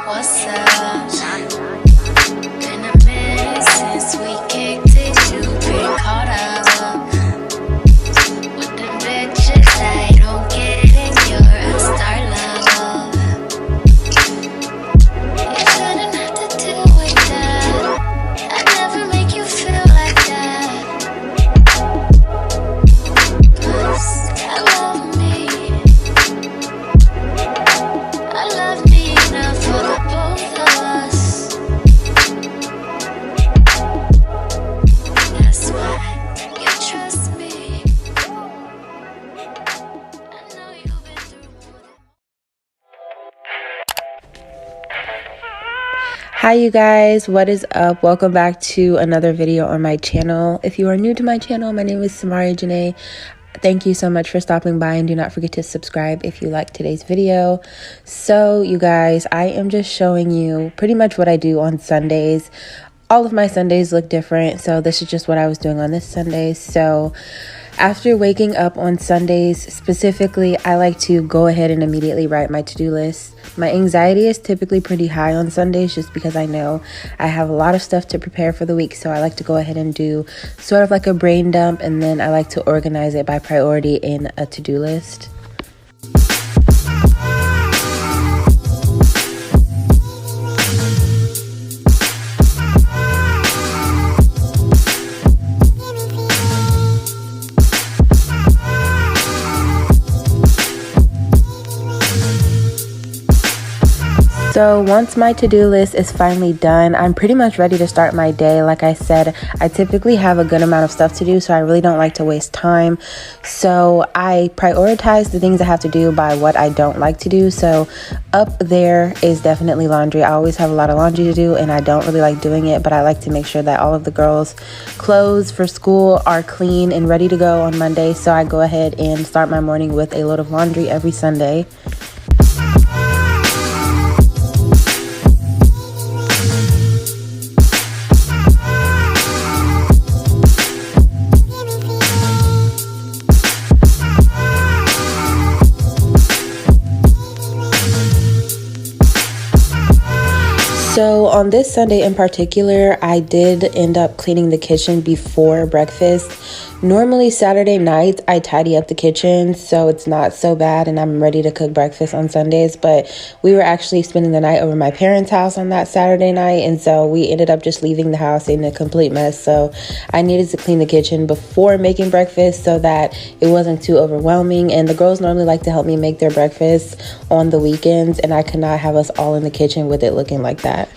What's up? Been a minute since we kicked it. You've been caught up with the bitches that don't get in your star love. You shouldn't have to deal with that. I never make you feel like that. 'Cause I love me. I love me enough for the both of us. That's why you trust me. I know you've been through more than. Hi you guys, what is up? Welcome back to another video on my channel. If you are new to my channel, my name is Samaria Janae. Thank you so much for stopping by, and do not forget to subscribe if you like today's video. So you guys, I am just showing you pretty much what I do on Sundays. All of my Sundays look different, so this is just what I was doing on this Sunday. So after waking up on Sundays specifically, I like to go ahead and immediately write my to-do list. My anxiety is typically pretty high on Sundays just because I know I have a lot of stuff to prepare for the week. So I like to go ahead and do sort of like a brain dump, and then I like to organize it by priority in a to-do list. So once my to-do list is finally done, I'm pretty much ready to start my day. Like I said, I typically have a good amount of stuff to do, so I really don't like to waste time. So I prioritize the things I have to do by what I don't like to do. So up there is definitely laundry. I always have a lot of laundry to do, and I don't really like doing it, but I like to make sure that all of the girls' clothes for school are clean and ready to go on Monday. So I go ahead and start my morning with a load of laundry every Sunday. So on this Sunday in particular, I did end up cleaning the kitchen before breakfast. Normally Saturday nights, I tidy up the kitchen, so it's not so bad and I'm ready to cook breakfast on Sundays. But we were actually spending the night over my parents' house on that Saturday night, and so we ended up just leaving the house in a complete mess. So I needed to clean the kitchen before making breakfast so that it wasn't too overwhelming. And the girls normally like to help me make their breakfast on the weekends, and I could not have us all in the kitchen with it looking like that.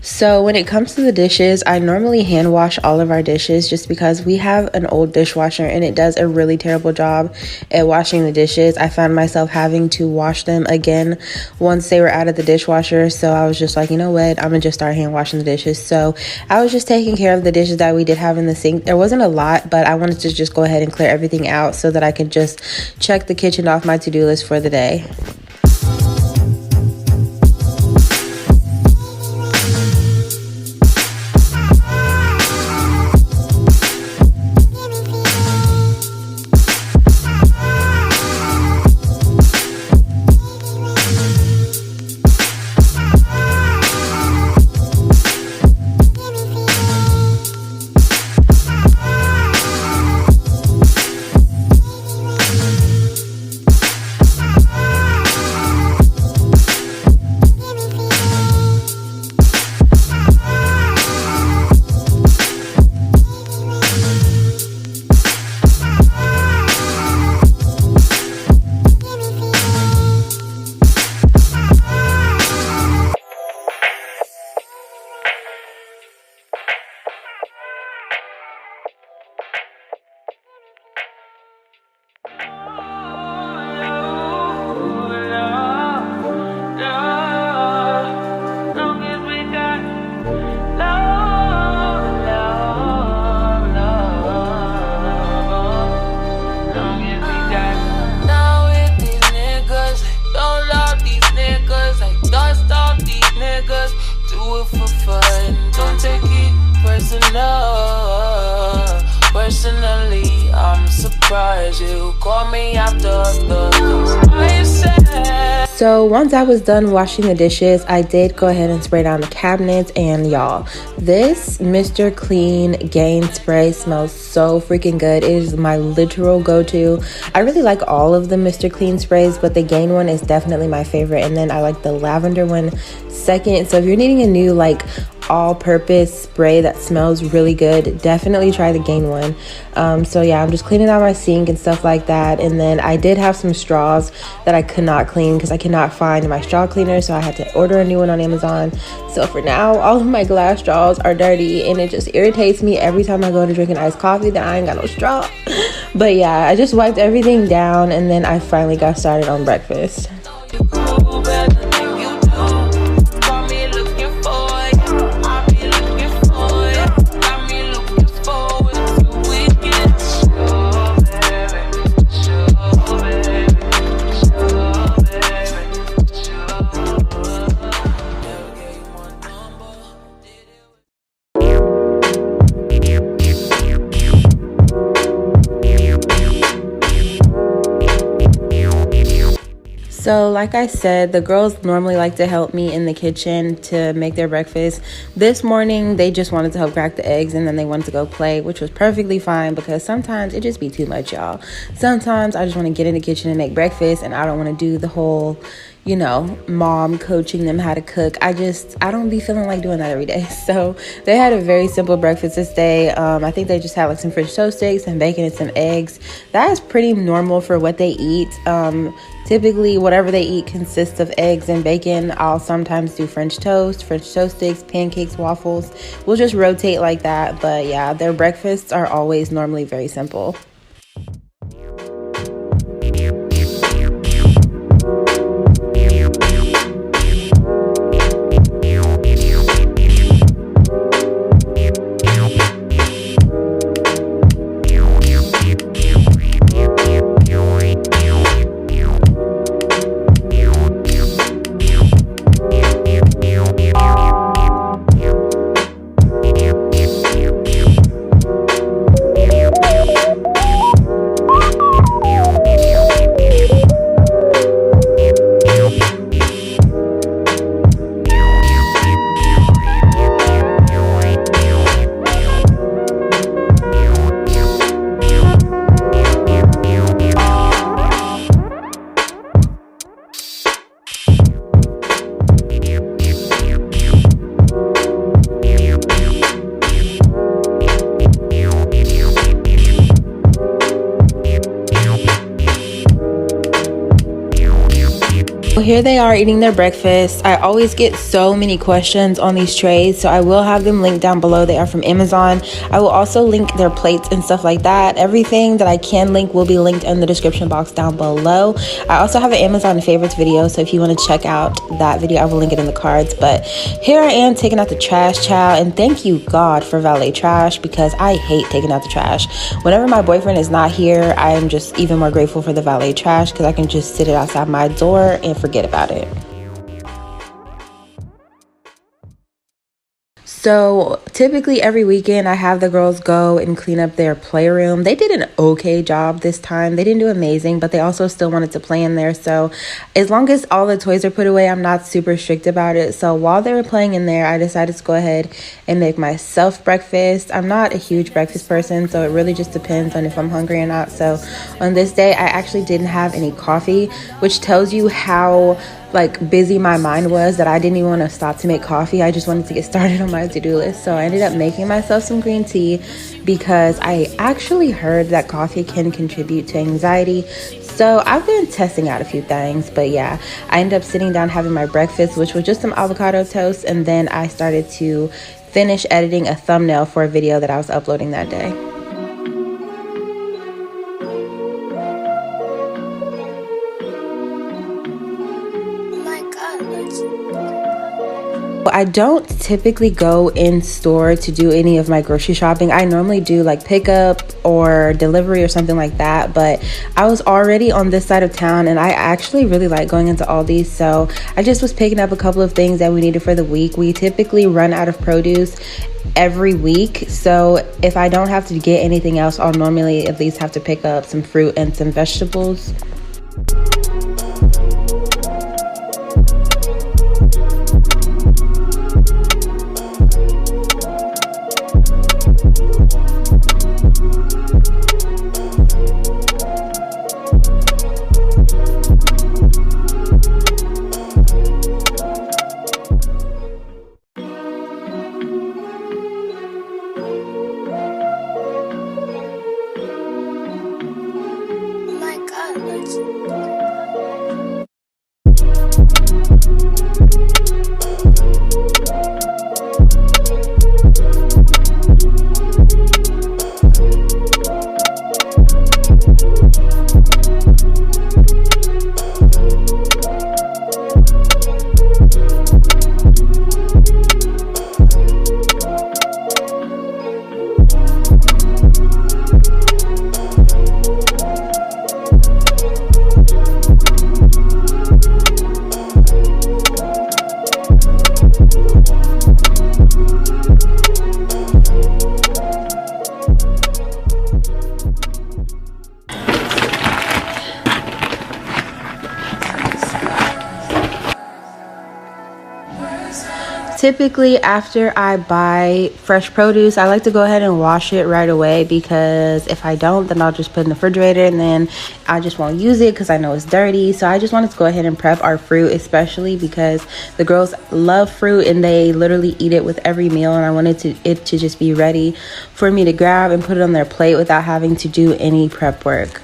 So when it comes to the dishes, I normally hand wash all of our dishes just because we have an old dishwasher and it does a really terrible job at washing the dishes. I found myself having to wash them again once they were out of the dishwasher. So I was just like, you know what, I'm gonna just start hand washing the dishes. So I was just taking care of the dishes that we did have in the sink. There wasn't a lot, but I wanted to just go ahead and clear everything out so that I could just check the kitchen off my to-do list for the day. personally. I'm surprised you called me after the I said. So once I was done washing the dishes, I did go ahead and spray down the cabinets, and y'all, this Mr. Clean Gain spray smells so freaking good. It is my literal go-to. I really like all of the Mr. Clean sprays, but the Gain one is definitely my favorite, and then I like the lavender one second. So if you're needing a new like all-purpose spray that smells really good, definitely try the Gain one. So yeah, I'm just cleaning out my sink and stuff like that, and then I did have some straws that I could not clean because I could not find my straw cleaner, so I had to order a new one on Amazon. So for now, all of my glass straws are dirty, and it just irritates me every time I go to drink an iced coffee that I ain't got no straw. But yeah, I just wiped everything down, and then I finally got started on breakfast. So like I said, the girls normally like to help me in the kitchen to make their breakfast. This morning, they just wanted to help crack the eggs, and then they wanted to go play, which was perfectly fine because sometimes it just be too much, y'all. Sometimes I just want to get in the kitchen and make breakfast, and I don't want to do the whole, you know, mom coaching them how to cook. I don't be feeling like doing that every day. So they had a very simple breakfast this day. I think they just had like some French toast sticks and bacon and some eggs. That is pretty normal for what they eat. Typically, whatever they eat consists of eggs and bacon. I'll sometimes do French toast sticks, pancakes, waffles. We'll just rotate like that. But yeah, their breakfasts are always normally very simple. Here they are eating their breakfast. I always get so many questions on these trays, so I will have them linked down below. They are from Amazon. I will also link their plates and stuff like that. Everything that I can link will be linked in the description box down below. I also have an Amazon favorites video, so if you want to check out that video, I will link it in the cards. But here I am taking out the trash, child, and thank you God for valet trash, because I hate taking out the trash. Whenever my boyfriend is not here, I am just even more grateful for the valet trash, because I can just sit it outside my door and forget about it. So typically every weekend I have the girls go and clean up their playroom. They did an okay job this time. They didn't do amazing, but they also still wanted to play in there. So as long as all the toys are put away, I'm not super strict about it. So while they were playing in there, I decided to go ahead and make myself breakfast. I'm not a huge breakfast person, so it really just depends on if I'm hungry or not. So on this day, I actually didn't have any coffee, which tells you how like busy my mind was that I didn't even want to stop to make coffee. I just wanted to get started on my to-do list. So I ended up making myself some green tea because I actually heard that coffee can contribute to anxiety. So I've been testing out a few things, but yeah, I ended up sitting down having my breakfast, which was just some avocado toast, and then I started to finish editing a thumbnail for a video that I was uploading that day. I don't typically go in store to do any of my grocery shopping. I normally do like pickup or delivery or something like that, but I was already on this side of town and I actually really like going into Aldi's, so I just was picking up a couple of things that we needed for the week. We typically run out of produce every week, so if I don't have to get anything else, I'll normally at least have to pick up some fruit and some vegetables. Typically, after I buy fresh produce, I like to go ahead and wash it right away, because if I don't, then I'll just put it in the refrigerator and then I just won't use it because I know it's dirty. So I just wanted to go ahead and prep our fruit, especially because the girls love fruit and they literally eat it with every meal, and I wanted it to just be ready for me to grab and put it on their plate without having to do any prep work.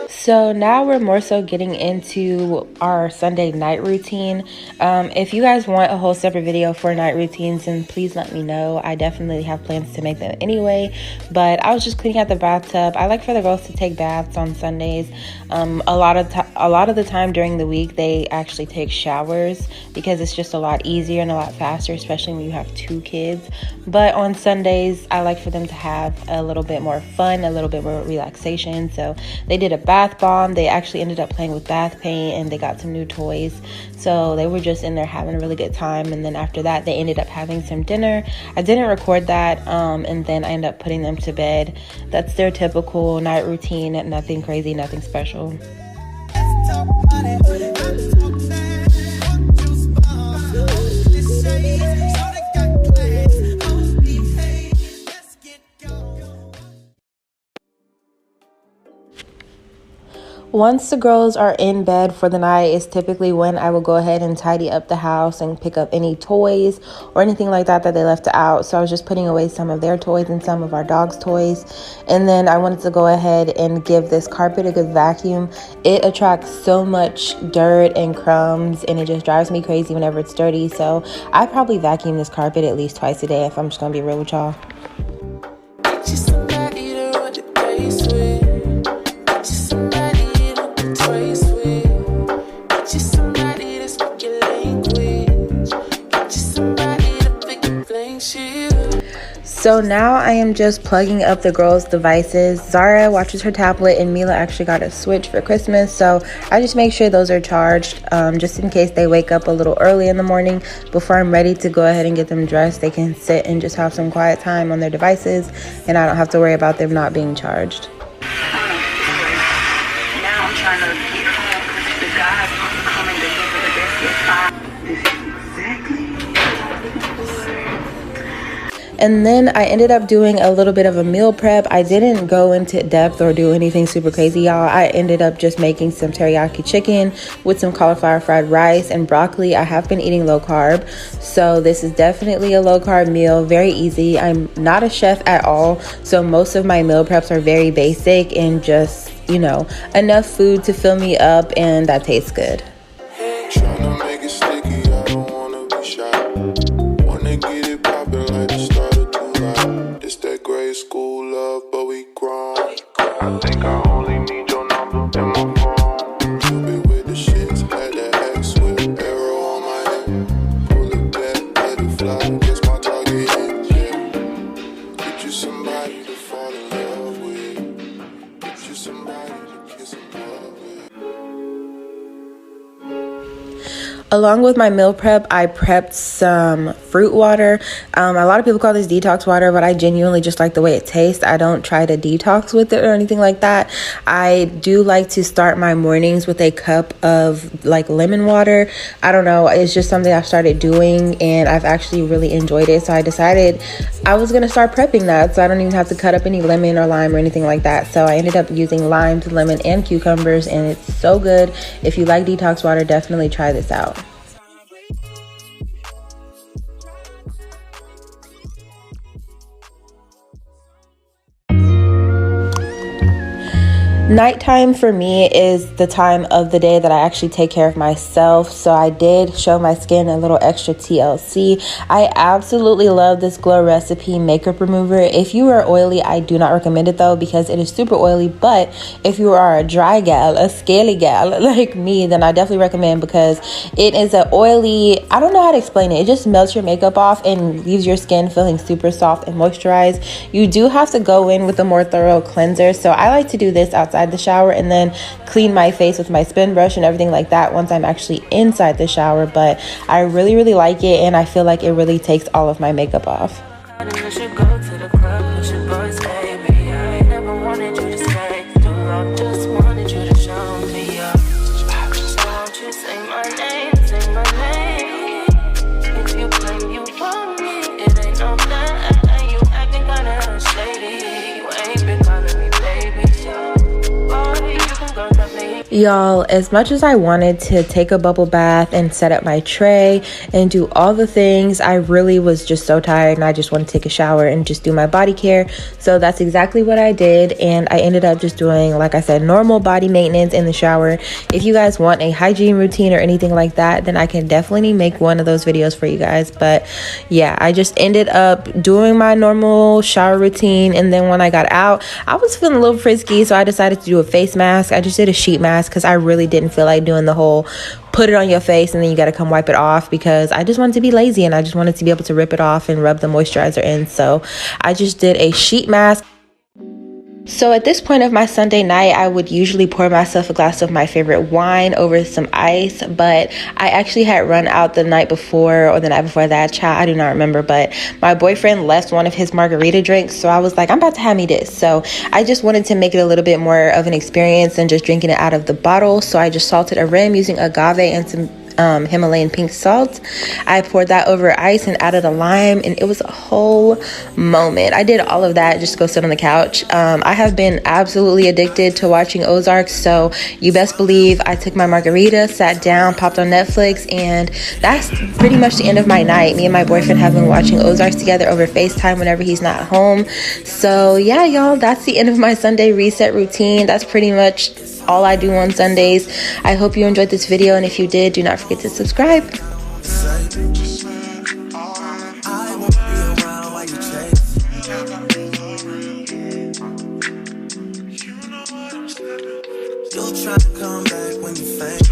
So now we're more so getting into our Sunday night routine. If you guys want a whole separate video for night routines, then please let me know. I definitely have plans to make them anyway, but I was just cleaning out the bathtub. I like for the girls to take baths on Sundays. A lot of the time during the week, they actually take showers because it's just a lot easier and a lot faster, especially when you have 2 kids. But on Sundays, I like for them to have a little bit more fun, a little bit more relaxation. So they did a bath bomb. They actually ended up playing with bath paint and they got some new toys. So they were just in there having a really good time. And then after that, they ended up having some dinner. I didn't record that. And then I ended up putting them to bed. That's their typical night routine. Nothing crazy, nothing special. Once the girls are in bed for the night is typically when I will go ahead and tidy up the house and pick up any toys or anything like that they left out. So I was just putting away some of their toys and some of our dog's toys. And then I wanted to go ahead and give this carpet a good vacuum. It attracts so much dirt and crumbs and it just drives me crazy whenever it's dirty. So I probably vacuum this carpet at least twice a day if I'm just gonna be real with y'all. So now I am just plugging up the girls' devices. Zara watches her tablet and Mila actually got a Switch for Christmas. So I just make sure those are charged just in case they wake up a little early in the morning. Before I'm ready to go ahead and get them dressed, they can sit and just have some quiet time on their devices and I don't have to worry about them not being charged. Now I'm trying to get home because the guys coming to look for the best. This is exactly what I'm looking for. And then I ended up doing a little bit of a meal prep. I didn't go into depth or do anything super crazy, y'all. I ended up just making some teriyaki chicken with some cauliflower fried rice and broccoli. I have been eating low carb, so this is definitely a low carb meal. Very easy. I'm not a chef at all, so most of my meal preps are very basic and just, you know, enough food to fill me up and that tastes good. Tryna make it sticky, I don't wanna be shy. Wanna get it poppin' like the start of July. This that grade school love, but we grown. I think I only need your number and my phone. Stupid with the shits, had that X with arrow on my head. Pull it back, let it fly, guess my target hit, yeah. Get you somebody to fall in love with. Get you somebody to kiss and love with. Along with my meal prep, I prepped some fruit water. A lot of people call this detox water, but I genuinely just like the way it tastes. I don't try to detox with it or anything like that. I do like to start my mornings with a cup of like lemon water. I don't know, it's just something I've started doing and I've actually really enjoyed it. So I decided I was gonna start prepping that so I don't even have to cut up any lemon or lime or anything like that. So I ended up using limes, lemon, and cucumbers, and it's so good. If you like detox water, definitely try this out. Nighttime for me is the time of the day that I actually take care of myself. So I did show my skin a little extra TLC. I absolutely love this Glow Recipe makeup remover. If you are oily, I do not recommend it though, because it is super oily. But if you are a dry gal, a scaly gal like me, then I definitely recommend, because it is an oily, I don't know how to explain it. It just melts your makeup off and leaves your skin feeling super soft and moisturized. You do have to go in with a more thorough cleanser. So I like to do this outside the shower and then clean my face with my spin brush and everything like that once I'm actually inside the shower. But I really like it, and I feel like it really takes all of my makeup off. Y'all, as much as I wanted to take a bubble bath and set up my tray and do all the things, I really was just so tired and I just wanted to take a shower and just do my body care. So that's exactly what I did, and I ended up just doing, like I said, normal body maintenance in the shower. If you guys want a hygiene routine or anything like that, then I can definitely make one of those videos for you guys. But yeah, I just ended up doing my normal shower routine, and then when I got out, I was feeling a little frisky, so I decided to do a face mask. I just did a sheet mask because I really didn't feel like doing the whole put it on your face and then you got to come wipe it off, because I just wanted to be lazy and I just wanted to be able to rip it off and rub the moisturizer in. So I just did a sheet mask. So at this point of my Sunday night, I would usually pour myself a glass of my favorite wine over some ice, but I actually had run out the night before or the night before that, child, I do not remember, but my boyfriend left one of his margarita drinks, so I was like, I'm about to have me this. So I just wanted to make it a little bit more of an experience than just drinking it out of the bottle. So I just salted a rim using agave and some Himalayan pink salt. I poured that over ice and added a lime, and it was a whole moment. I did all of that just to go sit on the couch. I have been absolutely addicted to watching Ozark, so you best believe I took my margarita, sat down, popped on Netflix, and that's pretty much the end of my night. Me and my boyfriend have been watching Ozarks together over FaceTime whenever he's not home. So yeah, y'all, that's the end of my Sunday reset routine. That's pretty much all I do on Sundays. I hope you enjoyed this video, and if you did, do not forget to subscribe. You'll try to come back when you faint.